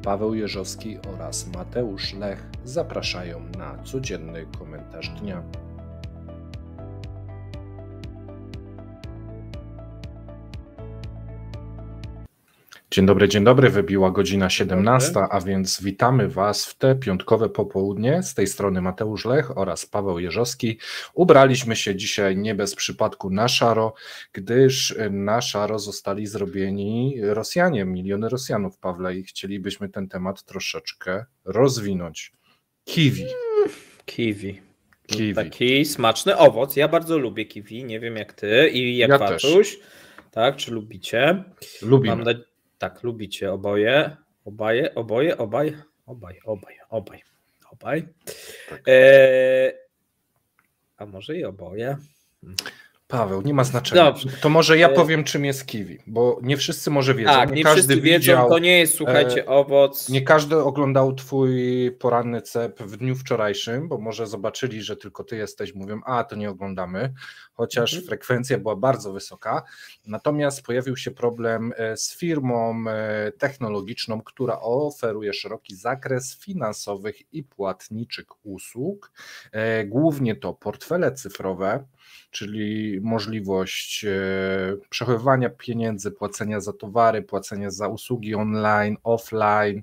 Paweł Jeżowski oraz Mateusz Lech zapraszają na codzienny komentarz dnia. Dzień dobry, wybiła godzina 17, a więc witamy Was w te piątkowe popołudnie. Z tej strony Mateusz Lech oraz Paweł Jeżowski. Ubraliśmy się dzisiaj nie bez przypadku na szaro, gdyż na szaro zostali zrobieni Rosjanie, miliony Rosjanów, Pawle, i chcielibyśmy ten temat troszeczkę rozwinąć. Kiwi. Taki smaczny owoc. Ja bardzo lubię kiwi, nie wiem jak ty i jak Patuś. Tak, czy lubicie? Lubimy. Tak, lubicie oboje. Obaj. Tak. A może i oboje? Paweł, nie ma znaczenia. Dobrze. To może ja powiem, czym jest kiwi, bo nie wszyscy może wiedzą. Tak, nie wszyscy wiedzą, to nie jest, słuchajcie, owoc. Nie każdy oglądał twój poranny cep w dniu wczorajszym, bo może zobaczyli, że tylko ty jesteś, mówią, a to nie oglądamy, chociaż frekwencja była bardzo wysoka. Natomiast pojawił się problem z firmą technologiczną, która oferuje szeroki zakres finansowych i płatniczych usług, głównie to portfele cyfrowe, czyli możliwość przechowywania pieniędzy, płacenia za towary, płacenia za usługi online, offline.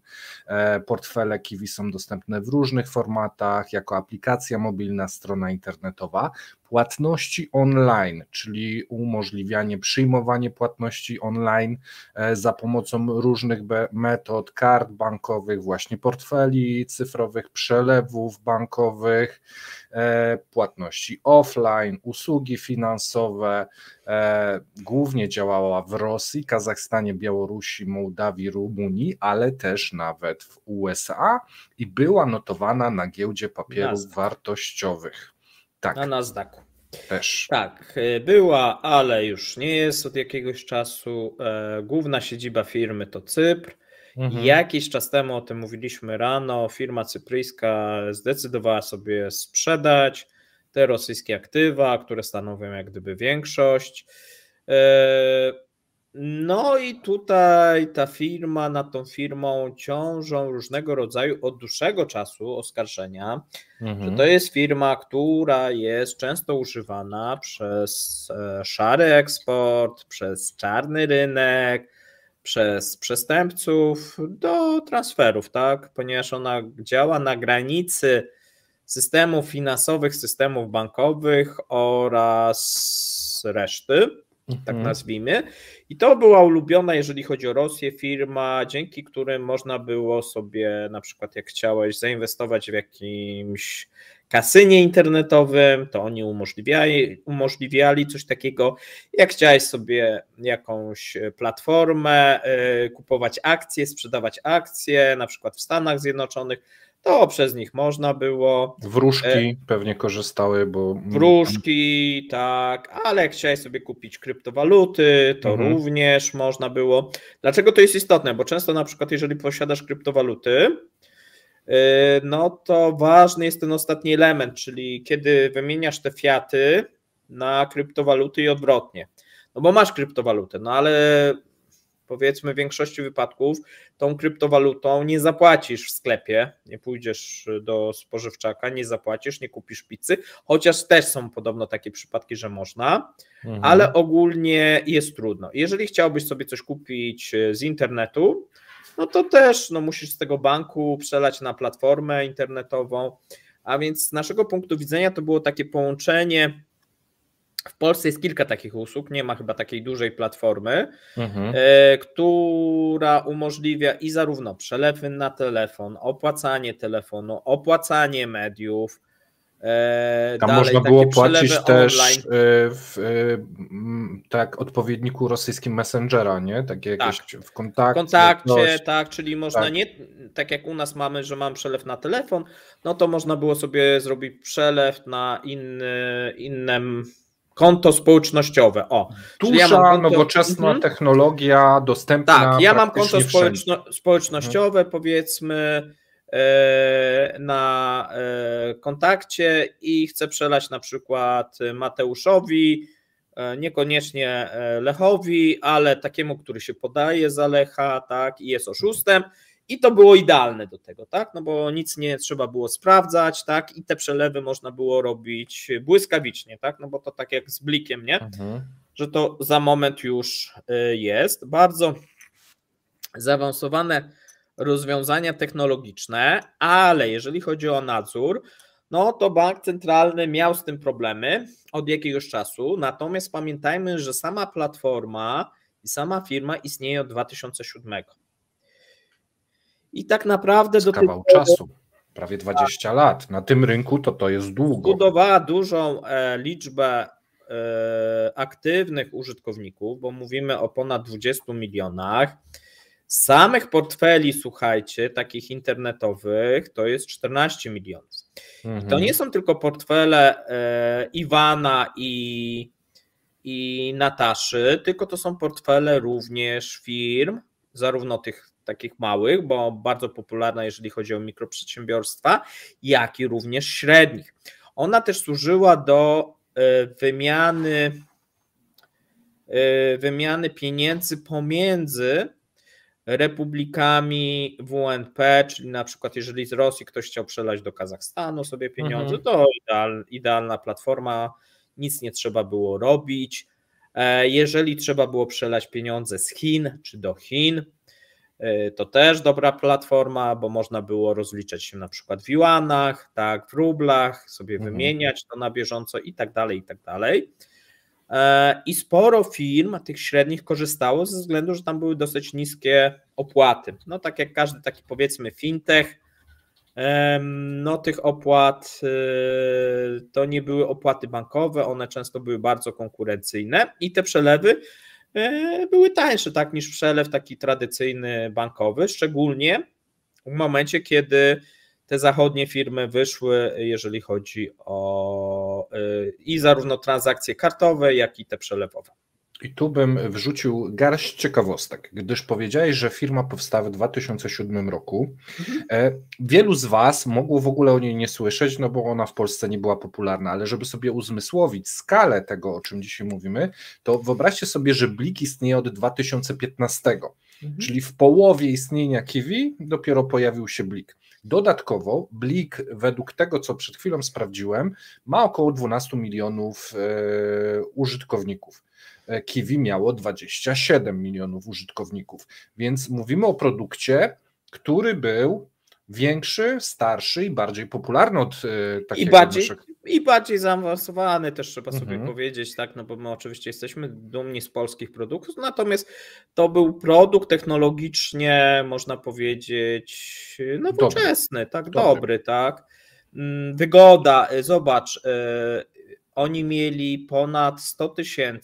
Portfele Kiwi są dostępne w różnych formatach, jako aplikacja mobilna, strona internetowa. Płatności online, czyli umożliwianie, przyjmowanie płatności online za pomocą różnych metod, kart bankowych, właśnie portfeli cyfrowych, przelewów bankowych, płatności offline, usługi finansowe, głównie działała w Rosji, Kazachstanie, Białorusi, Mołdawii, Rumunii, ale też nawet w USA i była notowana na giełdzie papierów wartościowych. Tak. Na Nasdaqu. Też. Tak, była, ale już nie jest od jakiegoś czasu. Główna siedziba firmy to Cypr. Jakiś czas temu, o tym mówiliśmy rano, firma cypryjska zdecydowała sobie sprzedać te rosyjskie aktywa, które stanowią jak gdyby większość. No i tutaj nad tą firmą ciążą różnego rodzaju od dłuższego czasu oskarżenia, że to jest firma, która jest często używana przez szary eksport, przez czarny rynek, przez przestępców do transferów, tak? Ponieważ ona działa na granicy systemów finansowych, systemów bankowych oraz reszty, tak nazwijmy. I to była ulubiona, jeżeli chodzi o Rosję, firma, dzięki którym można było sobie, na przykład jak chciałeś zainwestować w jakimś kasynie internetowym, to oni umożliwiali coś takiego. Jak chciałeś sobie jakąś platformę, kupować akcje, sprzedawać akcje, na przykład w Stanach Zjednoczonych, to przez nich można było. Wróżki pewnie korzystały, bo... Wróżki, tak, ale jak chciałeś sobie kupić kryptowaluty, to również można było. Dlaczego to jest istotne? Bo często na przykład jeżeli posiadasz kryptowaluty, no to ważny jest ten ostatni element, czyli kiedy wymieniasz te fiaty na kryptowaluty i odwrotnie. No bo masz kryptowalutę, no ale powiedzmy w większości wypadków tą kryptowalutą nie zapłacisz w sklepie, nie pójdziesz do spożywczaka, nie zapłacisz, nie kupisz pizzy, chociaż też są podobno takie przypadki, że można, ale ogólnie jest trudno. Jeżeli chciałbyś sobie coś kupić z internetu, no to też musisz z tego banku przelać na platformę internetową, a więc z naszego punktu widzenia to było takie połączenie. W Polsce jest kilka takich usług, nie ma chyba takiej dużej platformy, która umożliwia i zarówno przelewy na telefon, opłacanie telefonu, opłacanie mediów. Tam można było płacić też tak odpowiedniku rosyjskim Messengera, nie? Takie jakieś w kontakcie. W kontakcie, tak, czyli można nie, tak jak u nas mamy, że mam przelew na telefon, no to można było sobie zrobić przelew na innym konto społecznościowe. Duża, nowoczesna technologia dostępna. Tak, ja mam konto społecznościowe, powiedzmy, na kontakcie i chcę przelać na przykład Mateuszowi, niekoniecznie Lechowi, ale takiemu, który się podaje za Lecha, tak, i jest oszustem. I to było idealne do tego, tak? No bo nic nie trzeba było sprawdzać, tak? I te przelewy można było robić błyskawicznie, tak? No bo to tak jak z blikiem, nie? Że to za moment już jest. Bardzo zaawansowane rozwiązania technologiczne, ale jeżeli chodzi o nadzór, no to bank centralny miał z tym problemy od jakiegoś czasu, natomiast pamiętajmy, że sama platforma i sama firma istnieje od 2007. I tak naprawdę do kawał czasu, prawie 20 lat. Na tym rynku to jest długo. Budowała dużą liczbę aktywnych użytkowników, bo mówimy o ponad 20 milionach. Samych portfeli, słuchajcie, takich internetowych to jest 14 milionów. I to nie są tylko portfele Iwana i Nataszy, tylko to są portfele również firm, zarówno tych takich małych, bo bardzo popularna, jeżeli chodzi o mikroprzedsiębiorstwa, jak i również średnich. Ona też służyła do wymiany pieniędzy pomiędzy republikami WNP, czyli na przykład jeżeli z Rosji ktoś chciał przelać do Kazachstanu sobie pieniądze, to idealna platforma, nic nie trzeba było robić. Jeżeli trzeba było przelać pieniądze z Chin czy do Chin, to też dobra platforma, bo można było rozliczać się na przykład w juanach, tak, w rublach, sobie wymieniać to na bieżąco i tak dalej, i tak dalej. I sporo firm tych średnich korzystało ze względu, że tam były dosyć niskie opłaty. No tak jak każdy taki powiedzmy fintech, no tych opłat to nie były opłaty bankowe, one często były bardzo konkurencyjne i te przelewy były tańsze tak niż przelew taki tradycyjny bankowy, szczególnie w momencie, kiedy te zachodnie firmy wyszły, jeżeli chodzi o i zarówno transakcje kartowe, jak i te przelewowe. I tu bym wrzucił garść ciekawostek, gdyż powiedziałeś, że firma powstała w 2007 roku. Wielu z Was mogło w ogóle o niej nie słyszeć, no bo ona w Polsce nie była popularna, ale żeby sobie uzmysłowić skalę tego, o czym dzisiaj mówimy, to wyobraźcie sobie, że Blik istnieje od 2015, czyli w połowie istnienia Kiwi dopiero pojawił się Blik. Dodatkowo Blik, według tego, co przed chwilą sprawdziłem, ma około 12 milionów użytkowników. Kiwi miało 27 milionów użytkowników, więc mówimy o produkcie, który był większy, starszy i bardziej popularny od takiego I bardziej zaawansowany też trzeba sobie powiedzieć, tak, no bo my oczywiście jesteśmy dumni z polskich produktów, natomiast to był produkt technologicznie, można powiedzieć, nowoczesny, dobry, tak. Wygoda, zobacz, oni mieli ponad 100 000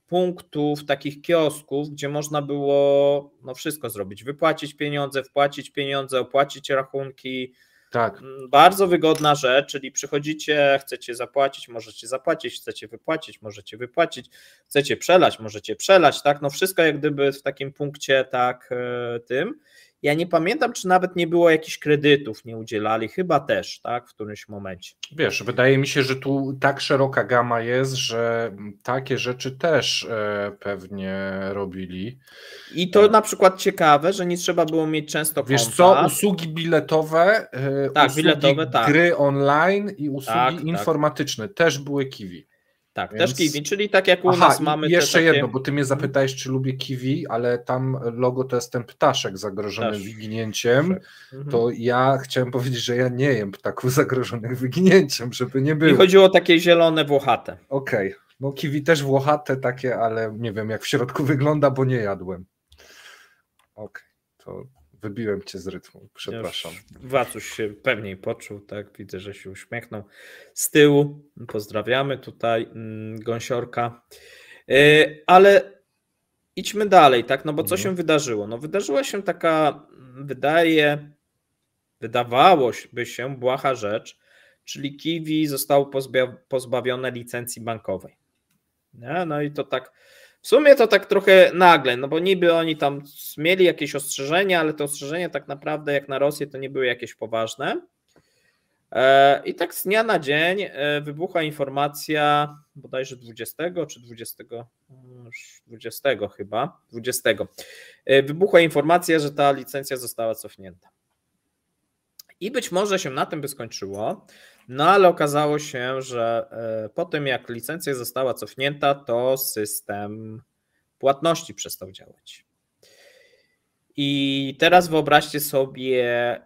punktów, takich kiosków, gdzie można było wszystko zrobić, wypłacić pieniądze, wpłacić pieniądze, opłacić rachunki. Tak. Bardzo wygodna rzecz, czyli przychodzicie, chcecie zapłacić, możecie zapłacić, chcecie wypłacić, możecie wypłacić, chcecie przelać, możecie przelać, tak, no wszystko jak gdyby w takim punkcie, tak, tym. Ja nie pamiętam, czy nawet nie było jakichś kredytów, nie udzielali, chyba też, tak, w którymś momencie. Wiesz, wydaje mi się, że tu tak szeroka gama jest, że takie rzeczy też pewnie robili. I to na przykład ciekawe, że nie trzeba było mieć często konta. Wiesz co, usługi biletowe, gry online i usługi informatyczne też były Kiwi. Tak, też Kiwi, czyli tak jak u nas mamy jeszcze te takie... jedno, bo ty mnie zapytałeś, czy lubię Kiwi, ale tam logo to jest ten ptaszek zagrożony wyginięciem, to ja chciałem powiedzieć, że ja nie jem ptaków zagrożonych wyginięciem, żeby nie było. I chodziło o takie zielone włochate. Okej. No Kiwi też włochate takie, ale nie wiem jak w środku wygląda, bo nie jadłem. Okej, to wybiłem cię z rytmu, przepraszam. Wacuś się pewniej poczuł, tak, widzę, że się uśmiechnął z tyłu, pozdrawiamy tutaj gąsiorka, ale idźmy dalej, tak, no bo co się wydarzyło? No wydarzyła się taka, wydawałoby się błaha rzecz, czyli Kiwi zostało pozbawione licencji bankowej. No i to tak, w sumie to tak trochę nagle, no bo niby oni tam mieli jakieś ostrzeżenia, ale te ostrzeżenia tak naprawdę jak na Rosję to nie były jakieś poważne. I tak z dnia na dzień wybuchła informacja bodajże 20 chyba, wybuchła informacja, że ta licencja została cofnięta. I być może się na tym by skończyło, no ale okazało się, że po tym jak licencja została cofnięta, to system płatności przestał działać. I teraz wyobraźcie sobie,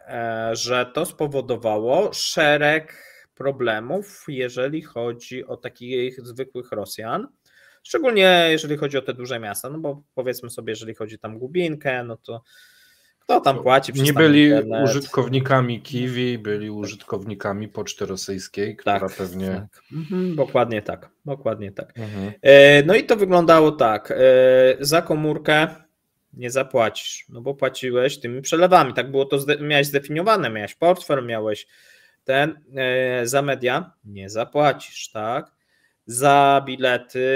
że to spowodowało szereg problemów, jeżeli chodzi o takich zwykłych Rosjan, szczególnie jeżeli chodzi o te duże miasta, no bo powiedzmy sobie, jeżeli chodzi tam Gubinkę, no to kto tam płaci przez Nie byli internet? użytkownikami Kiwi, byli użytkownikami Poczty Rosyjskiej, która tak, pewnie... Tak. Dokładnie tak, dokładnie tak. No i to wyglądało tak, za komórkę nie zapłacisz, no bo płaciłeś tymi przelewami, tak było to, miałeś zdefiniowane, miałeś portfel, miałeś za media nie zapłacisz, tak? Za bilety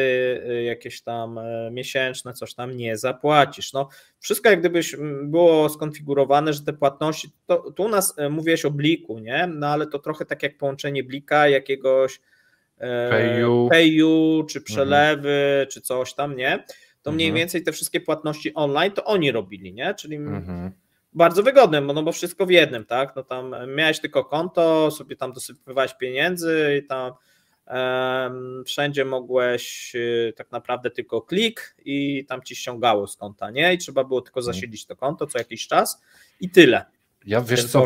jakieś tam miesięczne, coś tam nie zapłacisz. No, wszystko jak gdybyś było skonfigurowane, że te płatności, tu u nas mówiłeś o bliku, nie? No ale to trochę tak jak połączenie blika, jakiegoś payu czy przelewy, czy coś tam, nie? To mniej więcej te wszystkie płatności online to oni robili, nie? Czyli bardzo wygodne, no bo wszystko w jednym, tak? No tam miałeś tylko konto, sobie tam dosypywałeś pieniędzy i tam wszędzie mogłeś tak naprawdę tylko klik i tam ci ściągało z konta, nie? I trzeba było tylko zasilić to konto co jakiś czas i tyle. Ja wiesz co,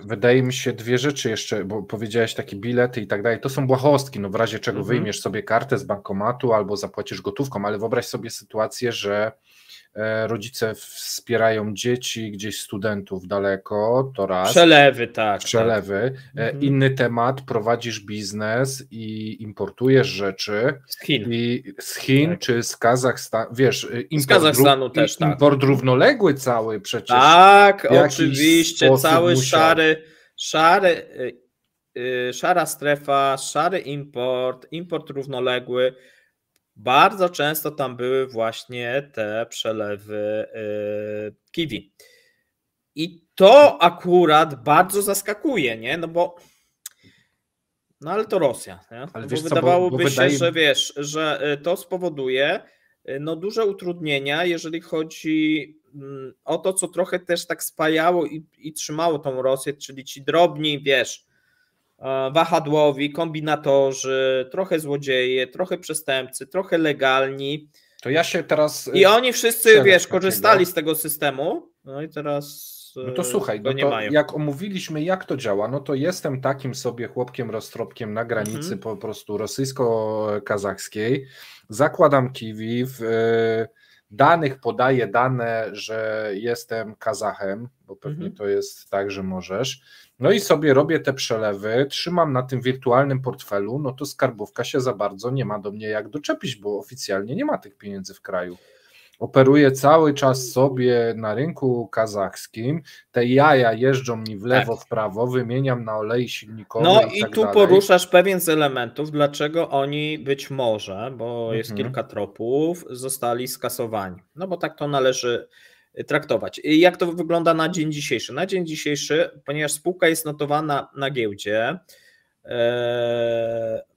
wydaje mi się dwie rzeczy jeszcze, bo powiedziałeś takie bilety i tak dalej, to są błahostki, no w razie czego wyjmiesz sobie kartę z bankomatu albo zapłacisz gotówką, ale wyobraź sobie sytuację, że rodzice wspierają dzieci, gdzieś studentów daleko, to raz. Przelewy, tak. Przelewy. Tak. Inny temat, prowadzisz biznes i importujesz rzeczy z Chin tak. Czy z Kazachstanu, wiesz, z Kazachstanu też, tak. Import równoległy cały przecież. Tak, oczywiście, cały szara strefa, szary import równoległy. Bardzo często tam były właśnie te przelewy Kiwi. I to akurat bardzo zaskakuje, nie? No bo ale to Rosja, nie? Ale bo wydawałoby się, że wiesz, że to spowoduje no duże utrudnienia, jeżeli chodzi o to, co trochę też tak spajało i trzymało tą Rosję, czyli ci drobni, wiesz, wahadłowi, kombinatorzy, trochę złodzieje, trochę przestępcy, trochę legalni. To ja się teraz... I oni wszyscy, wiesz, korzystali z tego systemu, no i teraz no to słuchaj, no to jak omówiliśmy jak to działa, no to jestem takim sobie chłopkiem roztropkiem na granicy po prostu rosyjsko-kazachskiej, zakładam Kiwi, w danych podaję dane, że jestem Kazachem, bo pewnie to jest tak, że możesz, no i sobie robię te przelewy, trzymam na tym wirtualnym portfelu, no to skarbówka się za bardzo nie ma do mnie jak doczepić, bo oficjalnie nie ma tych pieniędzy w kraju. Operuję cały czas sobie na rynku kazachskim, te jaja jeżdżą mi w lewo, w prawo, wymieniam na olej silnikowy. No i tu poruszasz pewien z elementów, dlaczego oni być może, bo jest kilka tropów, zostali skasowani. No bo tak to należy traktować. I jak to wygląda na dzień dzisiejszy? Na dzień dzisiejszy, ponieważ spółka jest notowana na giełdzie,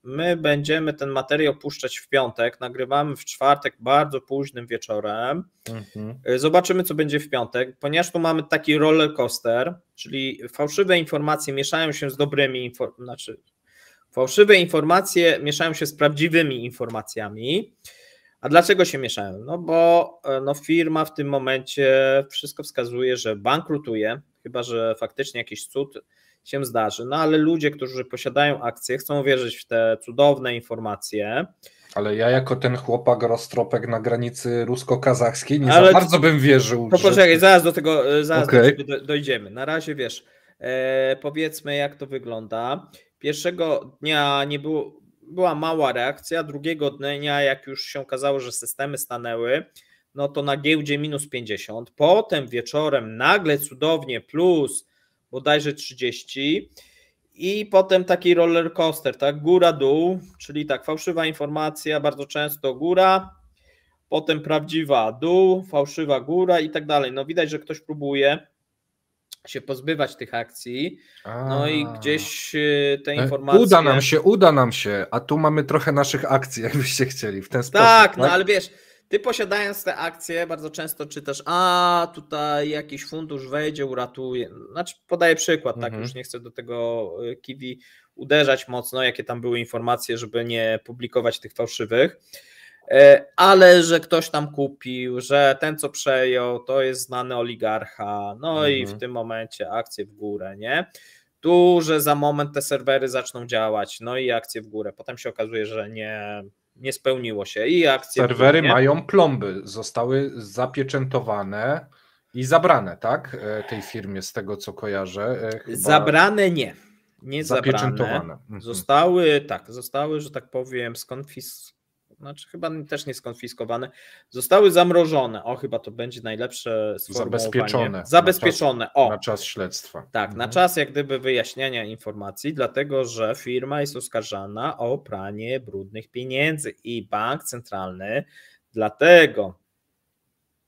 my będziemy ten materiał puszczać w piątek, nagrywamy w czwartek bardzo późnym wieczorem. Zobaczymy, co będzie w piątek, ponieważ tu mamy taki roller coaster, czyli fałszywe informacje mieszają się z dobrymi fałszywe informacje mieszają się z prawdziwymi informacjami. A dlaczego się mieszają? No bo firma w tym momencie wszystko wskazuje, że bankrutuje, chyba że faktycznie jakiś cud się zdarzy. No ale ludzie, którzy posiadają akcje, chcą wierzyć w te cudowne informacje. Ale ja jako ten chłopak roztropek na granicy rusko-kazachskiej nie za bardzo bym wierzył. To poczekaj, zaraz do tego dojdziemy. Na razie wiesz, powiedzmy jak to wygląda. Pierwszego dnia była mała reakcja, drugiego dnia jak już się okazało, że systemy stanęły, no to na giełdzie minus 50, potem wieczorem nagle cudownie plus bodajże 30 i potem taki roller coaster, tak, góra-dół, czyli tak, fałszywa informacja, bardzo często góra, potem prawdziwa dół, fałszywa góra i tak dalej. No widać, że ktoś próbuje się pozbywać tych akcji, no i gdzieś te informacje... Uda nam się, a tu mamy trochę naszych akcji, jakbyście chcieli, w ten sposób. Tak, no ale wiesz, ty posiadając te akcje bardzo często czytasz, tutaj jakiś fundusz wejdzie, uratuje. Znaczy podaję przykład, tak, już nie chcę do tego Kiwi uderzać mocno, jakie tam były informacje, żeby nie publikować tych fałszywych, ale że ktoś tam kupił, że ten co przejął to jest znany oligarcha, no i w tym momencie akcje w górę, nie? Tu, że za moment te serwery zaczną działać, no i akcje w górę. Potem się okazuje, że nie spełniło się i akcje serwery mają plomby, zostały zapieczętowane i zabrane, tak? Tej firmie, z tego co kojarzę. Chyba... Zabrane nie zapieczętowane. Zostały, że tak powiem, znaczy chyba też nie skonfiskowane, zostały zamrożone. Chyba to będzie najlepsze sformułowanie. Zabezpieczone. Na czas śledztwa. Tak, na czas jak gdyby wyjaśniania informacji, dlatego że firma jest oskarżana o pranie brudnych pieniędzy i bank centralny dlatego,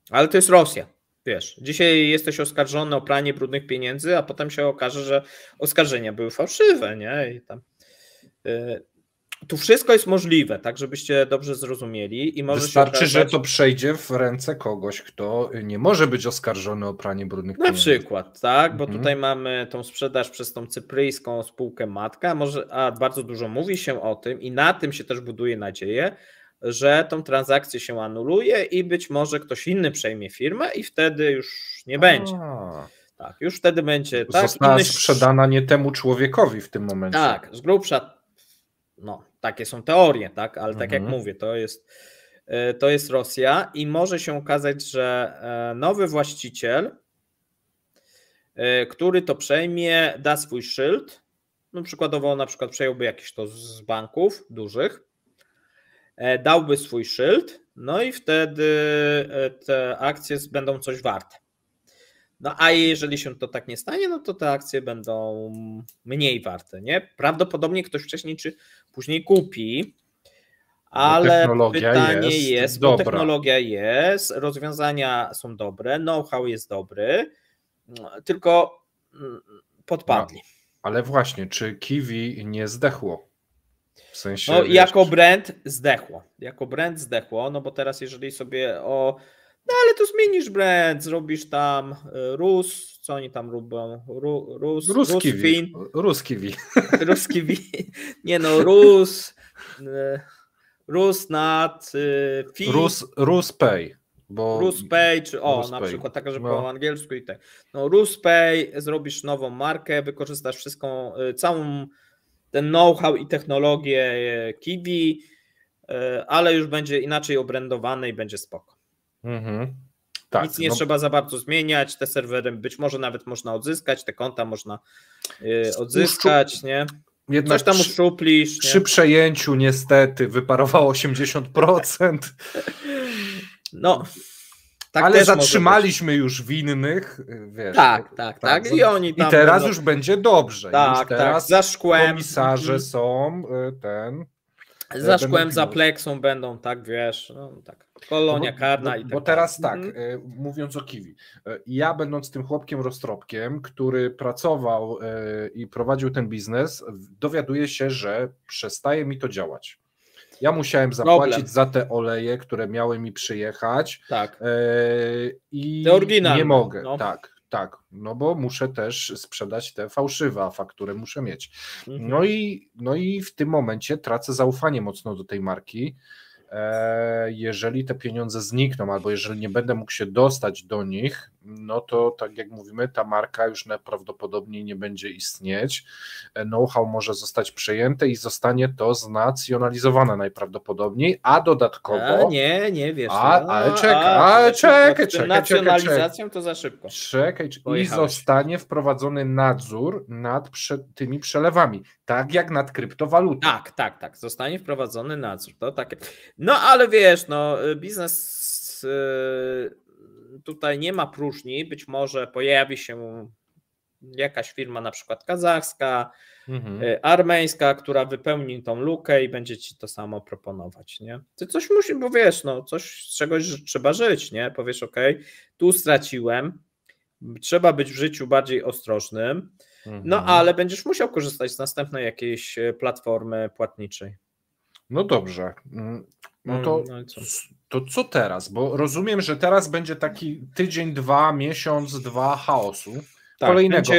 ale to jest Rosja. Wiesz, dzisiaj jesteś oskarżony o pranie brudnych pieniędzy, a potem się okaże, że oskarżenia były fałszywe, nie? I tam, tu wszystko jest możliwe, tak żebyście dobrze zrozumieli. I może wystarczy, że to przejdzie w ręce kogoś, kto nie może być oskarżony o pranie brudnych pieniędzy. Na przykład, tak, bo tutaj mamy tą sprzedaż przez tą cypryjską spółkę matkę, a bardzo dużo mówi się o tym i na tym się też buduje nadzieję, że tą transakcję się anuluje i być może ktoś inny przejmie firmę i wtedy już nie będzie. Tak, już wtedy będzie. Została sprzedana nie temu człowiekowi w tym momencie. Tak, z grubsza. No, takie są teorie, tak, ale tak jak mówię, to jest Rosja i może się okazać, że nowy właściciel, który to przejmie, da swój szyld, no przykładowo na przykład przejąłby jakiś to z banków dużych, dałby swój szyld, no i wtedy te akcje będą coś warte. No a jeżeli się to tak nie stanie, no to te akcje będą mniej warte, nie? Prawdopodobnie ktoś wcześniej czy później kupi, ale pytanie jest, bo technologia jest, rozwiązania są dobre, know-how jest dobry, tylko podpadli. No, ale właśnie, czy Kiwi nie zdechło? W sensie, no jako brand zdechło, no bo teraz jeżeli sobie no ale to zmienisz brand, zrobisz tam co oni tam robią? Ruskiwi. Nie no, Rusnat, Ruspay. Ruspay, czy na przykład taka, że po angielsku i tak. No Ruspay, zrobisz nową markę, wykorzystasz wszystką, całą ten know-how i technologię Kiwi, ale już będzie inaczej obrędowane i będzie spoko. Tak, nic nie trzeba za bardzo zmieniać, te serwery być może nawet można odzyskać, te konta można odzyskać, nie? Coś tam uszczuplisz. Przy przejęciu niestety wyparowało 80%. No, tak, ale zatrzymaliśmy już winnych, wiesz. Tak. I oni tam i teraz już będzie dobrze. Tak, już teraz za szkłem. Komisarze są za szkłem, za pleksą będą, tak, wiesz, no, tak. Kolonia karna i tak. Bo teraz tak, mówiąc o Kiwi, ja będąc tym chłopkiem roztropkiem, który pracował i prowadził ten biznes, dowiaduję się, że przestaje mi to działać. Ja musiałem zapłacić za te oleje, które miały mi przyjechać. Tak. I te oryginalne. Nie mogę. No. Tak, no bo muszę też sprzedać te fałszywe faktury, muszę mieć. No i w tym momencie tracę zaufanie mocno do tej marki. Jeżeli te pieniądze znikną, albo jeżeli nie będę mógł się dostać do nich, no to tak jak mówimy, ta marka już najprawdopodobniej nie będzie istnieć. Know-how może zostać przejęte i zostanie to znacjonalizowane najprawdopodobniej, a dodatkowo... Nie wiesz. Czekaj. Nacjonalizacją to za szybko. I zostanie wprowadzony nadzór nad tymi przelewami, tak jak nad kryptowalutą. Tak. Zostanie wprowadzony nadzór. To takie. No ale wiesz, no biznes tutaj nie ma próżni, być może pojawi się jakaś firma na przykład kazachska, armeńska, która wypełni tą lukę i będzie ci to samo proponować, nie? Ty coś musi, bo wiesz, no coś z czegoś trzeba żyć, nie? Powiesz, tu straciłem, trzeba być w życiu bardziej ostrożnym, no ale będziesz musiał korzystać z następnej jakiejś platformy płatniczej. No dobrze. No to co teraz? Bo rozumiem, że teraz będzie taki tydzień, dwa, miesiąc, dwa chaosu. Tak, kolejnego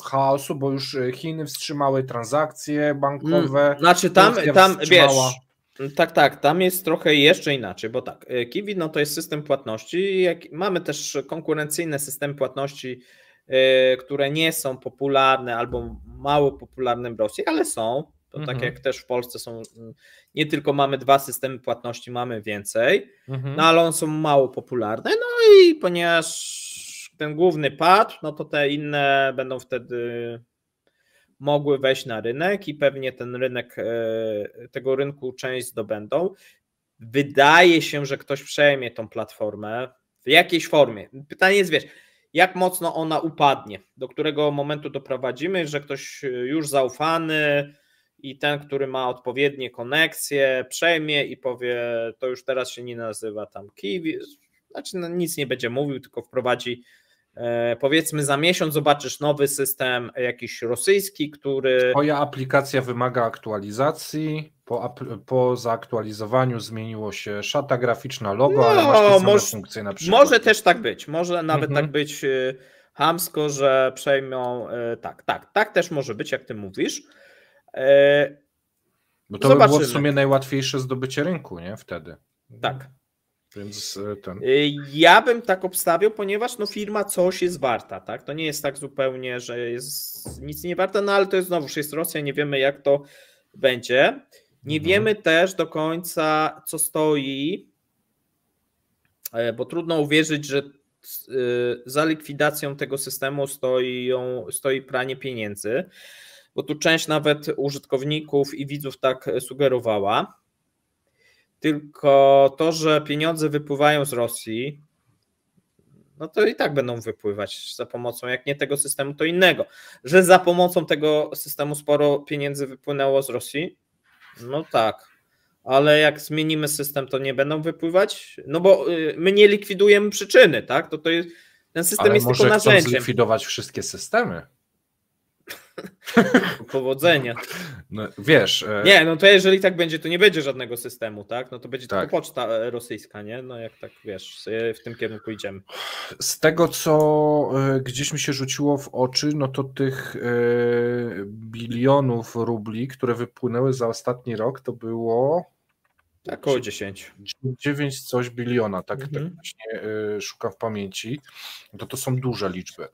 chaosu, bo już Chiny wstrzymały transakcje bankowe. Znaczy tam wiesz, tak, tam jest trochę jeszcze inaczej, bo tak, Kiwi no to jest system płatności, mamy też konkurencyjne systemy płatności, które nie są popularne albo mało popularne w Rosji, ale są. To tak jak też w Polsce są, nie tylko mamy 2 systemy płatności, mamy więcej, no ale one są mało popularne, no i ponieważ ten główny padł, no to te inne będą wtedy mogły wejść na rynek i pewnie ten rynek, tego rynku część zdobędą. Wydaje się, że ktoś przejmie tą platformę w jakiejś formie. Pytanie jest, wiesz, jak mocno ona upadnie, do którego momentu doprowadzimy, że ktoś już zaufany i ten, który ma odpowiednie koneksje, przejmie i powie, to już teraz się nie nazywa tam Kiwi, znaczy no, nic nie będzie mówił, tylko wprowadzi, powiedzmy za miesiąc zobaczysz nowy system jakiś rosyjski, który... Twoja aplikacja wymaga aktualizacji, po zaktualizowaniu zmieniło się szata graficzna, logo, ale masz te same funkcje na przykład. Może też tak być, może nawet tak być chamsko, że przejmą, tak też może być, jak ty mówisz. Bo to by było w sumie najłatwiejsze zdobycie rynku, nie? Wtedy. Tak. Więc ja bym tak obstawiał, ponieważ no firma coś jest warta, tak? To nie jest tak zupełnie, że jest nic nie warta, no ale to jest znowuż jest Rosja, nie wiemy jak to będzie. Nie wiemy też do końca, co stoi, bo trudno uwierzyć, że za likwidacją tego systemu stoi pranie pieniędzy, bo tu część nawet użytkowników i widzów tak sugerowała. Tylko to, że pieniądze wypływają z Rosji, no to i tak będą wypływać za pomocą, jak nie tego systemu, to innego. Że za pomocą tego systemu sporo pieniędzy wypłynęło z Rosji, no tak, ale jak zmienimy system, to nie będą wypływać, no bo my nie likwidujemy przyczyny, tak? To jest, ten system ale jest tylko narzędziem. Ale może zlikwidować wszystkie systemy? Powodzenia. No, wiesz. Nie, no to jeżeli tak będzie, to nie będzie żadnego systemu, tak? No to będzie tylko poczta rosyjska, nie? No jak tak, wiesz, w tym kierunku idziemy. Z tego, co gdzieś mi się rzuciło w oczy, no to tych bilionów rubli, które wypłynęły za ostatni rok, to było... Około 10. 9 coś biliona, tak właśnie szukam w pamięci. To są duże liczby.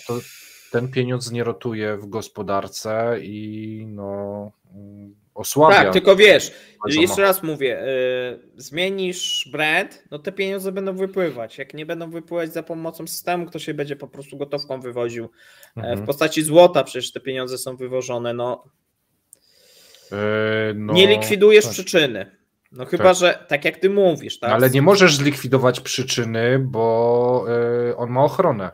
To ten pieniądz nie rotuje w gospodarce i no osłabia. Tak, tylko wiesz, jeszcze raz mówię, zmienisz brand, no te pieniądze będą wypływać. Jak nie będą wypływać za pomocą systemu, kto się będzie po prostu gotówką wywoził. W postaci złota przecież te pieniądze są wywożone, no nie likwidujesz przyczyny. No chyba, że tak jak ty mówisz. Tak? Ale nie możesz zlikwidować przyczyny, bo on ma ochronę.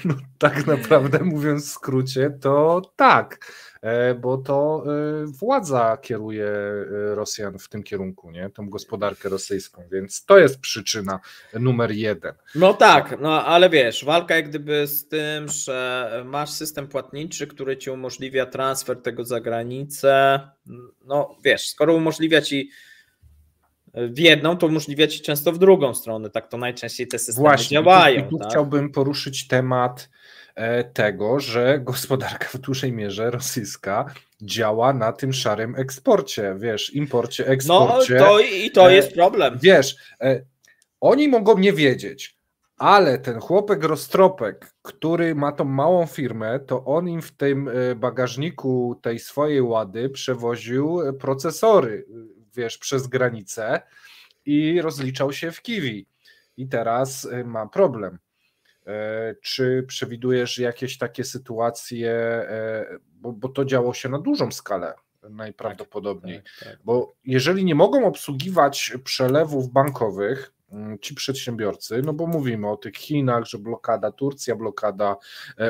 No, tak naprawdę mówiąc w skrócie, to tak, bo to władza kieruje Rosjan w tym kierunku, nie? Tą gospodarkę rosyjską, więc to jest przyczyna numer 1. No tak, no ale wiesz, walka jak gdyby z tym, że masz system płatniczy, który ci umożliwia transfer tego za granicę, no wiesz, skoro umożliwia ci w jedną, to umożliwia ci często w drugą stronę, tak to najczęściej te systemy działają. Tu chciałbym poruszyć temat tego, że gospodarka w dużej mierze rosyjska działa na tym szarym eksporcie, wiesz, imporcie, eksporcie. No to jest problem. Wiesz, oni mogą nie wiedzieć, ale ten chłopek roztropek, który ma tą małą firmę, to on im w tym bagażniku tej swojej łady przewoził procesory, wiesz, przez granicę i rozliczał się w Kiwi. I teraz ma problem. Czy przewidujesz jakieś takie sytuacje, bo to działo się na dużą skalę najprawdopodobniej, tak. Bo jeżeli nie mogą obsługiwać przelewów bankowych ci przedsiębiorcy, no bo mówimy o tych Chinach, że blokada, Turcja blokada,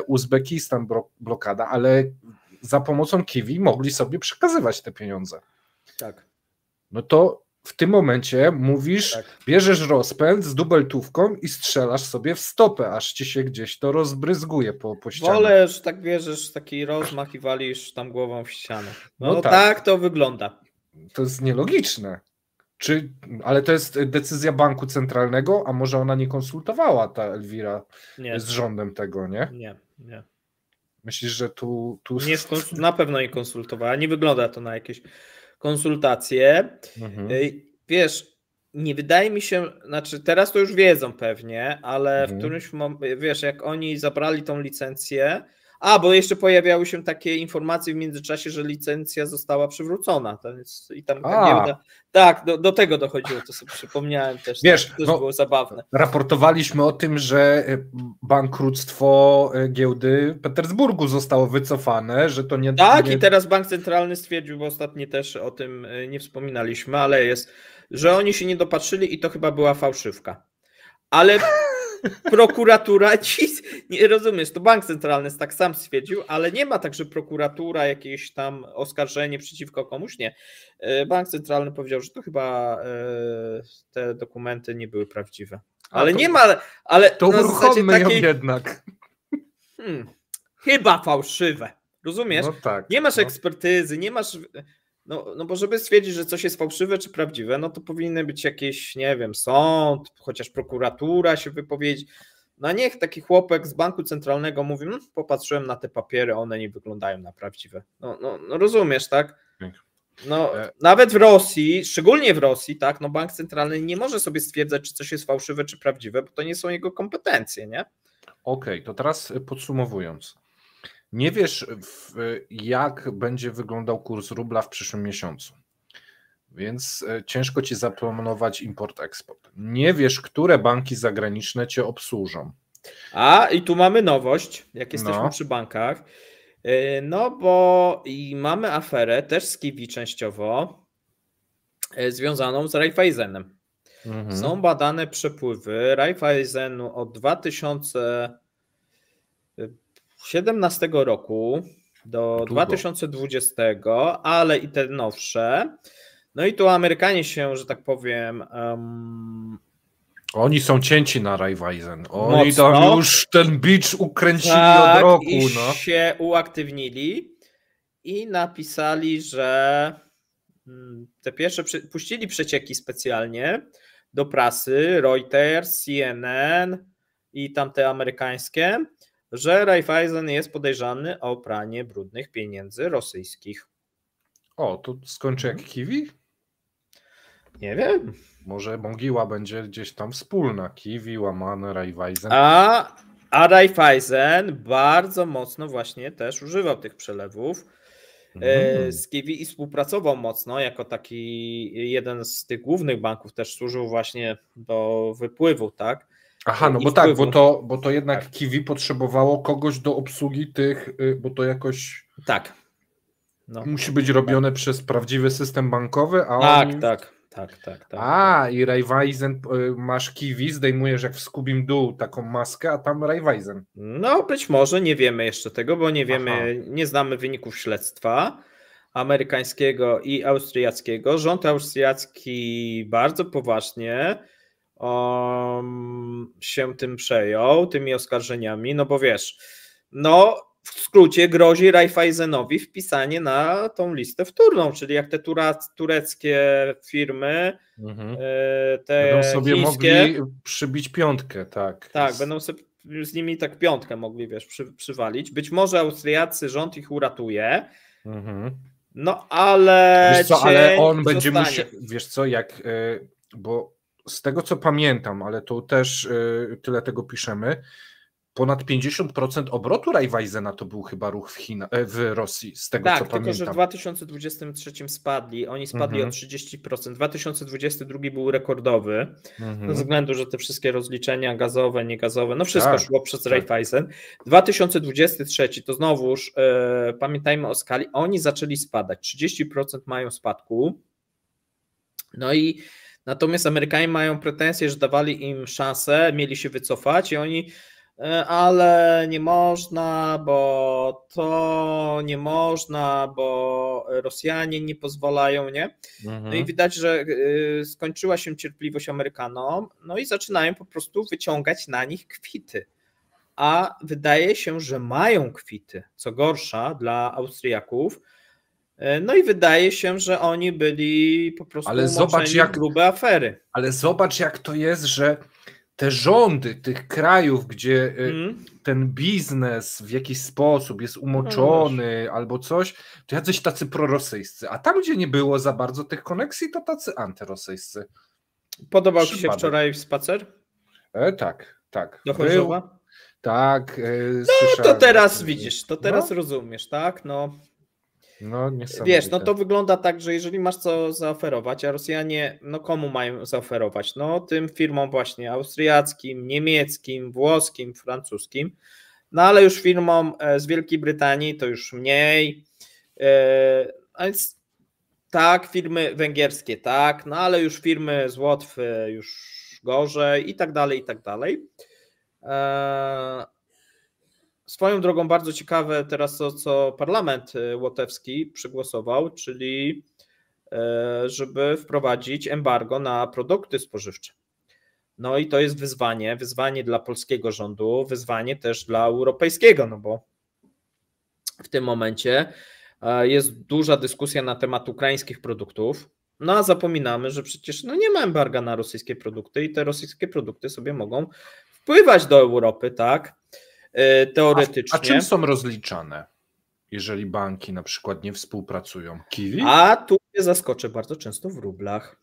Uzbekistan blokada, ale za pomocą Kiwi mogli sobie przekazywać te pieniądze. Tak. No to w tym momencie mówisz, Tak. bierzesz rozpęd z dubeltówką i strzelasz sobie w stopę, aż ci się gdzieś to rozbryzguje po ścianie. Wolę, że tak bierzesz taki rozmach i walisz tam głową w ścianę. No tak to wygląda. To jest nielogiczne. Ale to jest decyzja banku centralnego, a może ona nie konsultowała, ta Elwira, z rządem tego, nie? Nie. Myślisz, że tu... Na pewno nie konsultowała. Nie wygląda to na jakieś konsultacje. Wiesz, nie wydaje mi się, znaczy teraz to już wiedzą pewnie, ale w którymś momencie, wiesz, jak oni zabrali tą licencję, bo jeszcze pojawiały się takie informacje w międzyczasie, że licencja została przywrócona. I tam giełda. Tak, do tego dochodziło, to sobie przypomniałem też. Wiesz, to było zabawne. Raportowaliśmy o tym, że bankructwo giełdy Petersburgu zostało wycofane, że to nie... Tak, i teraz bank centralny stwierdził, bo ostatnio też o tym nie wspominaliśmy, ale jest, że oni się nie dopatrzyli i to chyba była fałszywka. Ale prokuratura, nie rozumiesz, to bank centralny tak sam stwierdził, ale nie ma tak, że prokuratura jakieś tam oskarżenie przeciwko komuś, nie. Bank centralny powiedział, że to chyba te dokumenty nie były prawdziwe. Ale nie ma, ale to uruchommy ją jednak. Chyba fałszywe, rozumiesz? No tak, nie masz ekspertyzy, nie masz... No bo żeby stwierdzić, że coś jest fałszywe czy prawdziwe, no to powinny być jakieś, nie wiem, sąd, chociaż prokuratura się wypowiedzieć. No niech taki chłopek z banku centralnego mówi, popatrzyłem na te papiery, one nie wyglądają na prawdziwe. No rozumiesz, tak? No nawet w Rosji, szczególnie w Rosji, tak, no bank centralny nie może sobie stwierdzać, czy coś jest fałszywe czy prawdziwe, bo to nie są jego kompetencje, nie? Okej, to teraz podsumowując. Nie wiesz, jak będzie wyglądał kurs rubla w przyszłym miesiącu, więc ciężko ci zaplanować import-eksport. Nie wiesz, które banki zagraniczne cię obsłużą. I tu mamy nowość, jak jesteśmy przy bankach, no bo i mamy aferę też z Kiwi częściowo związaną z Raiffeisenem. Są badane przepływy Raiffeisenu od 2017 roku do 2020, ale i te nowsze. No i tu Amerykanie się, że tak powiem... Oni są cięci na Raiffeisen. Oni tam już ten bicz ukręcili od roku. I się uaktywnili i napisali, że te pierwsze puścili przecieki specjalnie do prasy, Reuters, CNN i tamte amerykańskie, że Raiffeisen jest podejrzany o pranie brudnych pieniędzy rosyjskich. To skończy jak Kiwi? Nie wiem. Może mogiła będzie gdzieś tam wspólna. Kiwi, łamane, Raiffeisen. A Raiffeisen bardzo mocno właśnie też używał tych przelewów z Kiwi i współpracował mocno jako taki jeden z tych głównych banków, też służył właśnie do wypływu, tak? No bo tak, bo to jednak Kiwi potrzebowało kogoś do obsługi tych, bo to jakoś musi być robione przez prawdziwy system bankowy, Tak. I Raiffeisen, masz Kiwi, zdejmujesz jak w Scooby-Doo taką maskę, a tam Raiffeisen. No być może, nie wiemy jeszcze tego, bo nie wiemy, nie znamy wyników śledztwa amerykańskiego i austriackiego. Rząd austriacki bardzo poważnie się tym przejął, tymi oskarżeniami, no bo wiesz, w skrócie grozi Raiffeisenowi wpisanie na tą listę wtórną, czyli jak te tureckie firmy, te będą sobie chińskie, mogli przybić piątkę, tak. Tak, będą sobie z nimi tak piątkę mogli, przywalić. Być może austriacy rząd ich uratuje, no ale wiesz co, ale on będzie musiał, wiesz co, bo z tego co pamiętam, ale to też tyle tego piszemy, ponad 50% obrotu Raiffeisena to był chyba ruch w Rosji, z tego co pamiętam. Tak, tylko że w 2023 spadli, oni spadli o 30%, 2022 był rekordowy, ze względu, że te wszystkie rozliczenia gazowe, niegazowe, wszystko szło przez Raiffeisen. 2023 to znowuż, pamiętajmy o skali, oni zaczęli spadać, 30% mają spadku, natomiast Amerykanie mają pretensje, że dawali im szansę, mieli się wycofać i oni ale nie można, bo to nie można, bo Rosjanie nie pozwalają, nie? No i widać, że skończyła się cierpliwość Amerykanom, no i zaczynają po prostu wyciągać na nich kwity. A wydaje się, że mają kwity, co gorsza dla Austriaków. No i wydaje się, że oni byli po prostu umoczeni w grube afery. Ale zobacz, jak to jest, że te rządy tych krajów, gdzie ten biznes w jakiś sposób jest umoczony albo coś, to jacyś tacy prorosyjscy. A tam, gdzie nie było za bardzo tych koneksji, to tacy antyrosyjscy. Podobał Ci się wczoraj spacer? Tak. Do Chorzowa? Tak. No to teraz widzisz, to teraz rozumiesz, tak? No wiesz, no to wygląda tak, że jeżeli masz co zaoferować, a Rosjanie, no komu mają zaoferować? No tym firmom właśnie austriackim, niemieckim, włoskim, francuskim, no ale już firmom z Wielkiej Brytanii to już mniej, a więc tak, firmy węgierskie tak, no ale już firmy z Łotwy już gorzej i tak dalej, i tak dalej. Swoją drogą bardzo ciekawe teraz to, co parlament łotewski przegłosował, czyli żeby wprowadzić embargo na produkty spożywcze. No i to jest wyzwanie dla polskiego rządu, wyzwanie też dla europejskiego, no bo w tym momencie jest duża dyskusja na temat ukraińskich produktów, no a zapominamy, że przecież no nie ma embarga na rosyjskie produkty i te rosyjskie produkty sobie mogą wpływać do Europy, tak? Teoretycznie. A czym są rozliczane, jeżeli banki na przykład nie współpracują? Kiwi? A tu mnie zaskoczę bardzo często w rublach.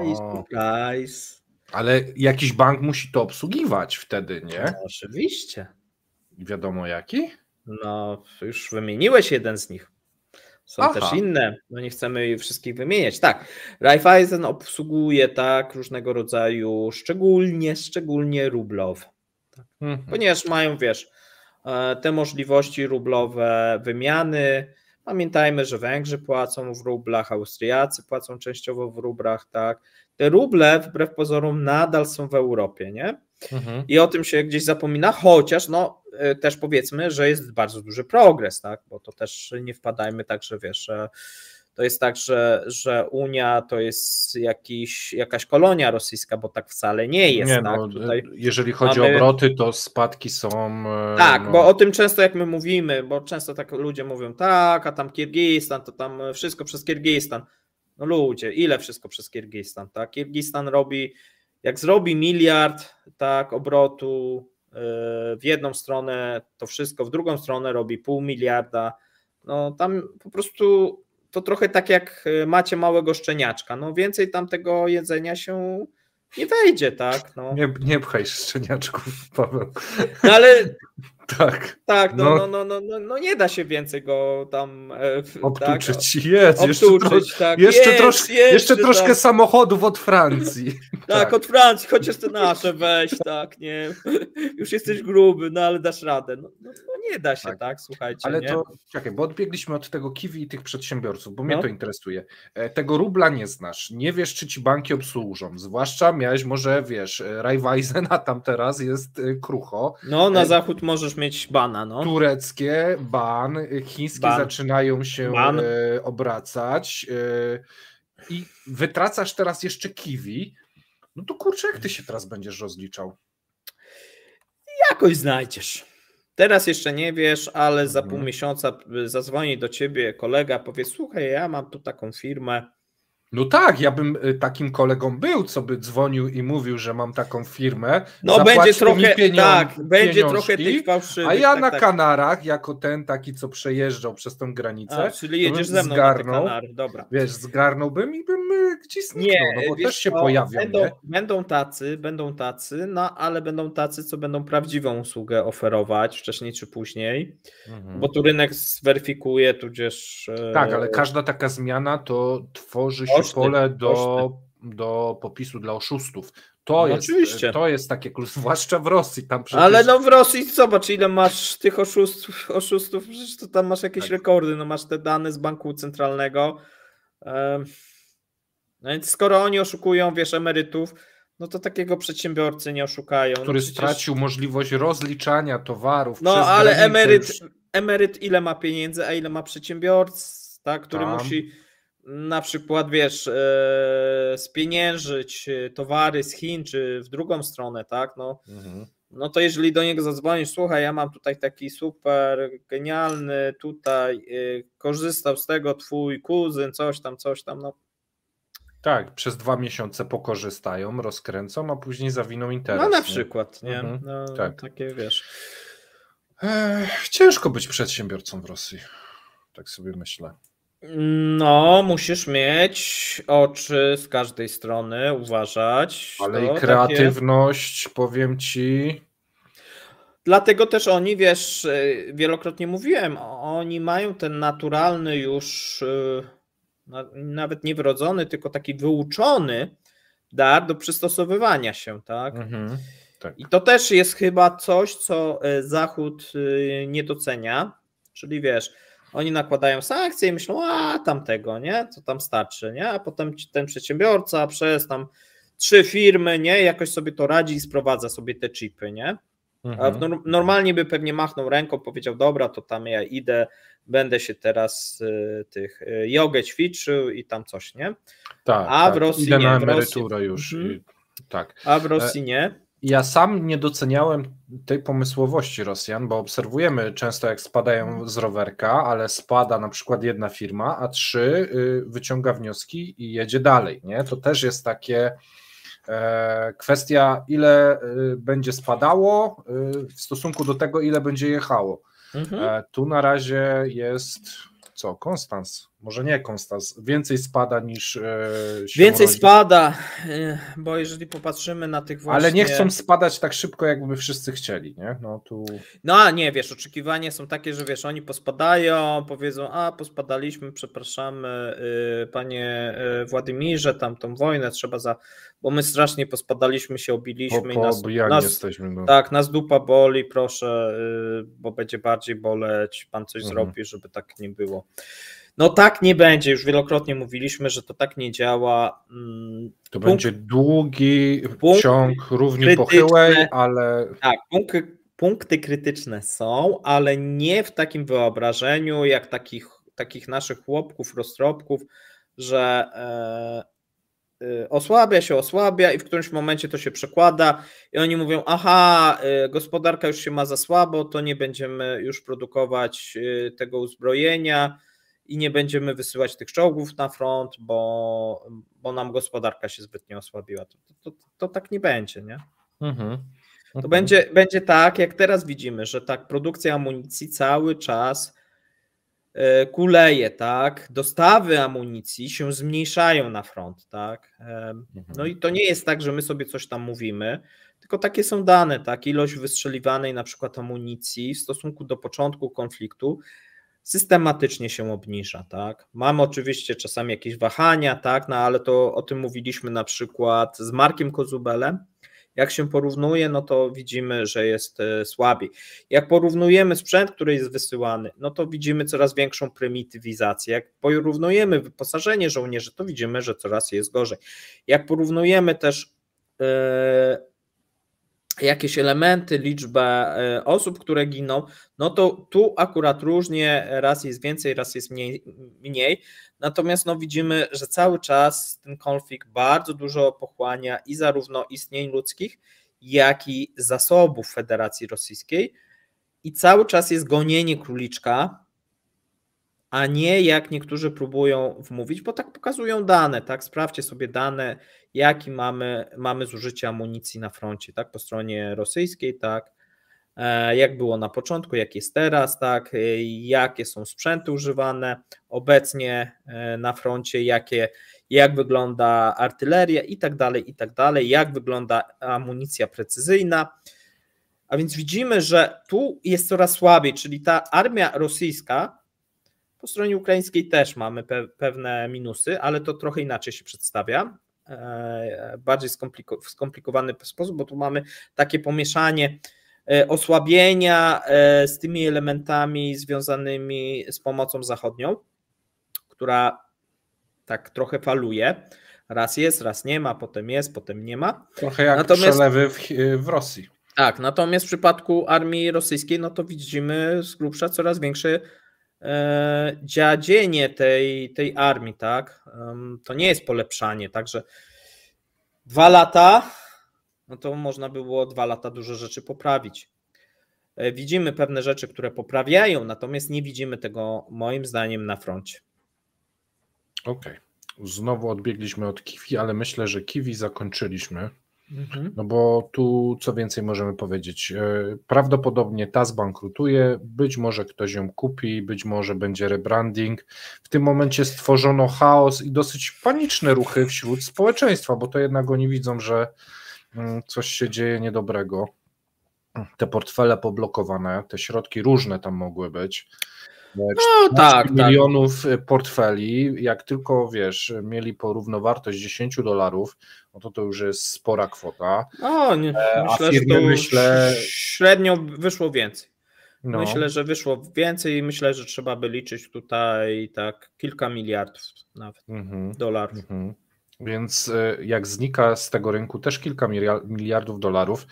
I surprise. Ale jakiś bank musi to obsługiwać wtedy, nie? No, oczywiście. Wiadomo jaki? No, już wymieniłeś jeden z nich. Są też inne, no nie chcemy wszystkich wymieniać. Tak, Raiffeisen obsługuje tak różnego rodzaju, szczególnie rublowe. Tak. Ponieważ mają, wiesz, te możliwości rublowe wymiany. Pamiętajmy, że Węgrzy płacą w rublach, Austriacy płacą częściowo w rublach, tak. Te ruble wbrew pozorom nadal są w Europie, nie? I o tym się gdzieś zapomina, chociaż no też powiedzmy, że jest bardzo duży progres, tak? Bo to też nie wpadajmy tak, że wiesz, to jest tak, że Unia to jest jakaś kolonia rosyjska, bo tak wcale nie jest. Nie, tak? No, tutaj jeżeli chodzi o obroty, to spadki są... Tak, no. Bo o tym często jak my mówimy, bo często tak ludzie mówią, tak, a tam Kirgistan, to tam wszystko przez Kirgistan. No ludzie, ile wszystko przez Kirgistan, tak? Kirgistan robi, jak zrobi miliard, tak, obrotu w jedną stronę, to wszystko, w drugą stronę robi $0,5 miliarda. No tam po prostu to trochę tak jak macie małego szczeniaczka, no więcej tam tego jedzenia się nie wejdzie, tak? No. Nie pchaj szczeniaczków, Paweł. No ale tak, no nie da się więcej go tam obtuczyć, tak, jeszcze troszkę samochodów od Francji. Tak, od Francji, chociaż te nasze weź, tak, nie, już jesteś gruby, no ale dasz radę. No nie da się, tak, słuchajcie. Ale nie? to, czekaj, bo odbiegliśmy od tego Kiwi i tych przedsiębiorców, bo mnie to interesuje. Tego rubla nie znasz, nie wiesz, czy ci banki obsłużą, zwłaszcza miałeś może, wiesz, Raiffeisen, a tam teraz jest krucho. No, na zachód możesz mieć bana, no. Tureckie, ban, chińskie zaczynają się obracać i wytracasz teraz jeszcze Kiwi, no to kurczę, jak ty się teraz będziesz rozliczał? Jakoś znajdziesz. Teraz jeszcze nie wiesz, ale za pół miesiąca zadzwoni do ciebie kolega, powie, słuchaj, ja mam tu taką firmę. No tak, ja bym takim kolegą był, co by dzwonił i mówił, że mam taką firmę. No będzie trochę, będzie trochę tych fałszywych. A ja na Kanarach, jako ten taki, co przejeżdżał przez tą granicę. Czyli jedziesz ze mną na te Kanary, dobra. Wiesz, zgarnąłbym i bym gdzieś zniknął, no bo też się pojawią. Będą tacy, no ale będą tacy, co będą prawdziwą usługę oferować wcześniej czy później, bo tu rynek zweryfikuje, tudzież... Tak, ale każda taka zmiana to tworzy się pole do popisu dla oszustów. To jest takie klucz, zwłaszcza w Rosji. Tam przecież... Ale no w Rosji zobacz, ile masz tych oszustów, przecież to tam masz jakieś rekordy, no masz te dane z banku centralnego. No więc skoro oni oszukują, wiesz, emerytów, No to takiego przedsiębiorcy nie oszukają. Który stracił możliwość rozliczania towarów. No przez ale granicę emeryt ile ma pieniędzy, a ile ma przedsiębiorcy, tak, który musi na przykład, wiesz, spieniężyć towary z Chin, czy w drugą stronę, tak, no to jeżeli do niego zadzwonisz, słuchaj, ja mam tutaj taki super genialny, tutaj korzystał z tego twój kuzyn, coś tam, no. Tak, przez 2 miesiące pokorzystają, rozkręcą, a później zawiną interes. No na przykład, nie? No, tak. Takie, wiesz. Ciężko być przedsiębiorcą w Rosji, tak sobie myślę. No, musisz mieć oczy z każdej strony, uważać. Ale i kreatywność, powiem ci. Dlatego też oni, wiesz, wielokrotnie mówiłem, oni mają ten naturalny już, nawet nie wrodzony, tylko taki wyuczony dar do przystosowywania się, tak? Tak. I to też jest chyba coś, co Zachód nie docenia, czyli wiesz, oni nakładają sankcje i myślą, a tamtego, nie? Co tam starczy, nie? A potem ten przedsiębiorca przez tam 3 firmy, nie? Jakoś sobie to radzi i sprowadza sobie te chipy, nie? A normalnie by pewnie machnął ręką, powiedział, dobra, to tam ja idę, będę się teraz jogę ćwiczył i tam coś, nie? Tak, w Rosji idę na emeryturę już. Tak. A w Rosji nie. Ja sam nie doceniałem tej pomysłowości Rosjan, bo obserwujemy często, jak spadają z rowerka, ale spada na przykład jedna firma, a 3 wyciąga wnioski i jedzie dalej, nie? To też jest takie kwestia, ile będzie spadało w stosunku do tego, ile będzie jechało. Tu na razie jest Konstans? Może nie Konstans, więcej spada niż Więcej spada, bo jeżeli popatrzymy na tych właśnie... Ale nie chcą spadać tak szybko, jakby wszyscy chcieli, nie? No nie, wiesz, oczekiwania są takie, że wiesz, oni pospadają, powiedzą, pospadaliśmy, przepraszamy, panie Władimirze, tam tą wojnę trzeba bo my strasznie pospadaliśmy, się obiliśmy i jesteśmy. No. Tak, nas dupa boli, proszę, bo będzie bardziej boleć, pan coś zrobi, żeby tak nie było. No tak nie będzie, już wielokrotnie mówiliśmy, że to tak nie działa. To będzie długi ciąg równi pochyłej, ale... Tak, punkty krytyczne są, ale nie w takim wyobrażeniu jak takich naszych chłopków, roztropków, że osłabia i w którymś momencie to się przekłada i oni mówią, gospodarka już się ma za słabo, to nie będziemy już produkować tego uzbrojenia i nie będziemy wysyłać tych czołgów na front, bo nam gospodarka się zbytnio osłabiła. To tak nie będzie, nie? To będzie tak, jak teraz widzimy, że tak, produkcja amunicji cały czas kuleje, tak? Dostawy amunicji się zmniejszają na front, tak? No i to nie jest tak, że my sobie coś tam mówimy, tylko takie są dane, tak? Ilość wystrzeliwanej na przykład amunicji w stosunku do początku konfliktu systematycznie się obniża, tak? Mamy oczywiście czasami jakieś wahania, tak? No ale to o tym mówiliśmy na przykład z Markiem Kozubelem. Jak się porównuje, no to widzimy, że jest słabiej. Jak porównujemy sprzęt, który jest wysyłany, no to widzimy coraz większą prymitywizację. Jak porównujemy wyposażenie żołnierzy, to widzimy, że coraz jest gorzej. Jak porównujemy też jakieś elementy, liczbę osób, które giną, no to tu akurat różnie, raz jest więcej, raz jest mniej. Natomiast no widzimy, że cały czas ten konflikt bardzo dużo pochłania i zarówno istnień ludzkich, jak i zasobów Federacji Rosyjskiej i cały czas jest gonienie króliczka, a nie jak niektórzy próbują wmówić, bo tak pokazują dane, tak? Sprawdźcie sobie dane, jaki mamy zużycie amunicji na froncie, tak? Po stronie rosyjskiej, tak? Jak było na początku, jak jest teraz, tak? Jakie są sprzęty używane obecnie na froncie, jak wygląda artyleria i tak dalej, jak wygląda amunicja precyzyjna. A więc widzimy, że tu jest coraz słabiej, czyli ta armia rosyjska, po stronie ukraińskiej też mamy pewne minusy, ale to trochę inaczej się przedstawia, bardziej skomplikowany sposób, bo tu mamy takie pomieszanie osłabienia z tymi elementami związanymi z pomocą zachodnią, która tak trochę faluje, Raz jest, raz nie ma, potem jest, potem nie ma. Trochę jak przelewy w Rosji. Tak, natomiast w przypadku armii rosyjskiej, no to widzimy z grubsza coraz większe dziadzienie tej armii, tak? To nie jest polepszanie, także 2 lata, no to można było 2 lata dużo rzeczy poprawić. Widzimy pewne rzeczy, które poprawiają, natomiast nie widzimy tego moim zdaniem na froncie. Okej. Znowu odbiegliśmy od Kiwi, ale myślę, że Kiwi zakończyliśmy. No bo tu co więcej możemy powiedzieć. Prawdopodobnie ta zbankrutuje, być może ktoś ją kupi, być może będzie rebranding. W tym momencie stworzono chaos i dosyć paniczne ruchy wśród społeczeństwa, bo to jednak oni widzą, że coś się dzieje niedobrego. Te portfele poblokowane, te środki różne tam mogły być. No tak, milionów portfeli, jak tylko wiesz, mieli po równowartość $10, no to już jest spora kwota. No, myślę, że to średnio wyszło więcej. No. Myślę, że wyszło więcej i myślę, że trzeba by liczyć tutaj tak kilka miliardów nawet dolarów. Więc jak znika z tego rynku też kilka miliardów dolarów,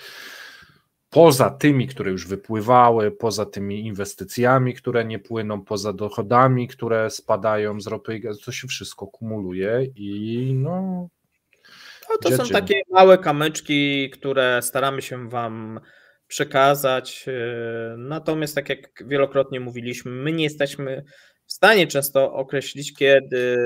poza tymi, które już wypływały, poza tymi inwestycjami, które nie płyną, poza dochodami, które spadają z ropy i gazu, to się wszystko kumuluje i no to są takie małe kamyczki, które staramy się Wam przekazać. Natomiast tak jak wielokrotnie mówiliśmy, my nie jesteśmy w stanie często określić, kiedy,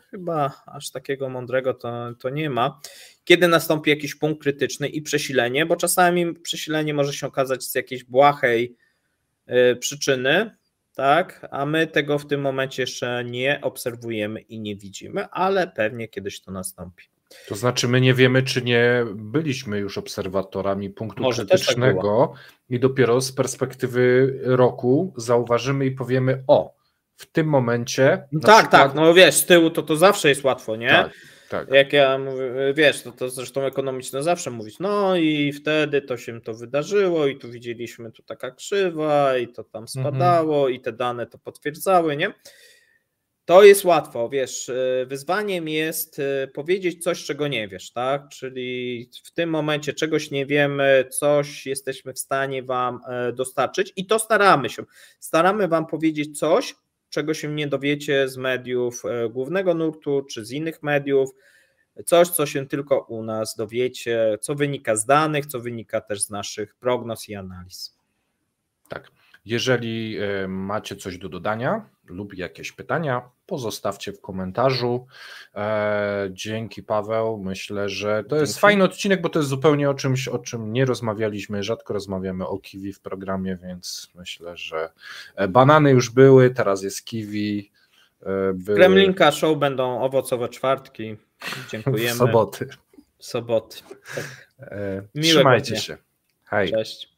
chyba aż takiego mądrego to nie ma, kiedy nastąpi jakiś punkt krytyczny i przesilenie, bo czasami przesilenie może się okazać z jakiejś błahej przyczyny, tak, a my tego w tym momencie jeszcze nie obserwujemy i nie widzimy, ale pewnie kiedyś to nastąpi. To znaczy my nie wiemy, czy nie byliśmy już obserwatorami punktu krytycznego i dopiero z perspektywy roku zauważymy i powiemy, w tym momencie... Tak, no wiesz, z tyłu to zawsze jest łatwo, nie? Tak. Jak ja mówię, wiesz, to zresztą ekonomiczne zawsze mówić, no i wtedy to się to wydarzyło i tu widzieliśmy tu taka krzywa i to tam spadało i te dane to potwierdzały, nie? To jest łatwo, wiesz, wyzwaniem jest powiedzieć coś, czego nie wiesz, tak? Czyli w tym momencie czegoś nie wiemy, coś jesteśmy w stanie Wam dostarczyć i to staramy Wam powiedzieć coś, czego się nie dowiecie z mediów głównego nurtu czy z innych mediów, coś, co się tylko u nas dowiecie, co wynika z danych, co wynika też z naszych prognoz i analiz. Tak. Jeżeli macie coś do dodania lub jakieś pytania, pozostawcie w komentarzu. Dzięki, Paweł. Myślę, że to jest fajny odcinek, bo to jest zupełnie o czymś, o czym nie rozmawialiśmy. Rzadko rozmawiamy o kiwi w programie, więc myślę, że banany już były, teraz jest kiwi. Kremlinka Show będą owocowe czwartki. Dziękujemy. Soboty. Tak. Trzymajcie się. Hej. Cześć.